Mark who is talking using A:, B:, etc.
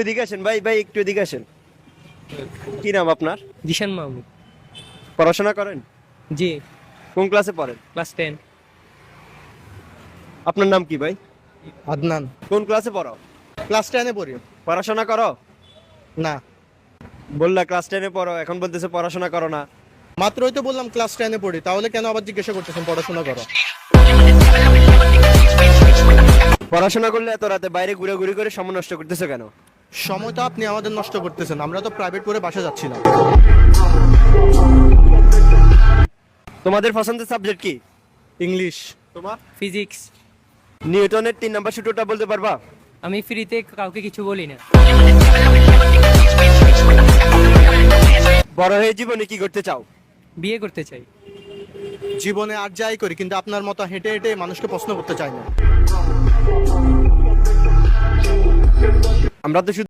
A: এদিকে আসেন ভাই, একটু এদিকে আসেন। কি নাম আপনার?
B: জিশান মাহমুদ।
A: পড়াশোনা করেন?
B: জি।
A: কোন ক্লাসে পড়েন?
B: ক্লাস 10।
A: আপনার নাম কি ভাই?
C: আদনান।
A: কোন ক্লাসে পড়ো?
C: ক্লাস 10 এ পড়ি।
A: পড়াশোনা করো?
C: না,
A: বললা ক্লাস 10 এ পড়ো, এখন বলতেছে পড়াশোনা করো না।
C: মাত্রই তো বললাম ক্লাস 10 এ পড়ি, তাহলে কেন আবার জিজ্ঞাসা করতেছেন পড়াশোনা করো?
A: পড়াশোনা করলে এত রাতে বাইরে ঘুরে করে সময় নষ্ট করতেছো কেন?
C: সময় তো আপনি আমাদের নষ্ট করতেছেন, আমরা তো প্রাইভেট পড়ে বাসা যাচ্ছিলাম।
A: তোমাদের পছন্দের সাবজেক্ট কি?
C: ইংলিশ।
A: তোমার?
B: ফিজিক্স।
A: নিউটনের 3 নাম্বার সূত্রটা বলতে পারবা?
B: আমি ফ্রিতে কাউকে কিছু বলি না।
A: বড় হয়ে জীবনে কি করতে চাও?
B: বিয়ে করতে চাই।
C: জীবনে আর যাই করি, কিন্তু আপনার মতো হেঁটে হেঁটে মানুষকে প্রশ্ন করতে চাই না।
A: আমরা তো শুধু